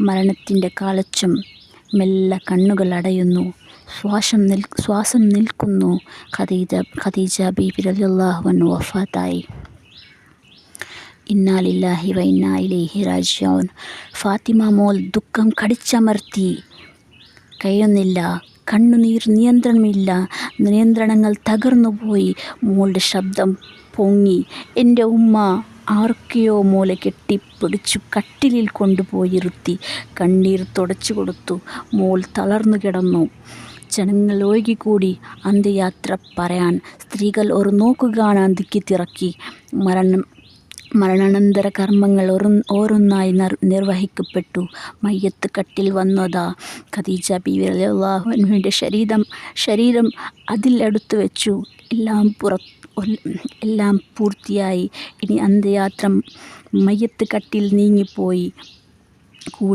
മരണത്തിൻ്റെ കാലച്ചും മെല്ലെ കണ്ണുകൾ അടയുന്നു. ശ്വാസം നിൽക്കുന്നു. ഖദീജ ബീബി റളിയല്ലാഹു അൻഹ വഫാത്തായി. ഇന്നാ ലില്ലാഹി വ ഇന്നാ ഇലൈഹി റാജിഊൻ. ഫാത്തിമ മോൾ ദുഃഖം കടിച്ചമർത്തി കഴിയുന്നില്ല. കണ്ണുനീർ നിയന്ത്രണങ്ങൾ തകർന്നുപോയി. മോളുടെ ശബ്ദം പൊങ്ങി. എൻ്റെ ഉമ്മ. ആർക്കെയോ മോളെ കെട്ടിപ്പിടിച്ചു കട്ടിലിൽ കൊണ്ടുപോയിരുത്തി കണ്ണീർ തുടച്ചു കൊടുത്തു. മോൾ തളർന്നു കിടന്നു. ജനങ്ങൾ ഒഴുകിക്കൂടി അന്ത്യയാത്ര പറയാൻ. സ്ത്രീകൾ ഒരു നോക്കു കാണാൻ ദിക്കിത്തിറക്കി. മരണാനന്തര കർമ്മങ്ങൾ ഓരോന്നായി നിർവഹിക്കപ്പെട്ടു. മയ്യത്ത് കട്ടിൽ വന്നതാ. ഖദീജ ബീവി റളിയല്ലാഹു അൻഹയുടെ ശരീരം അതിൽ എടുത്തു വെച്ചു. എല്ലാം പൂർത്തിയായി. ഇനി അന്ത്യയാത്ര. മയ്യത്ത് കട്ടിൽ നീങ്ങിപ്പോയി. കൂടെ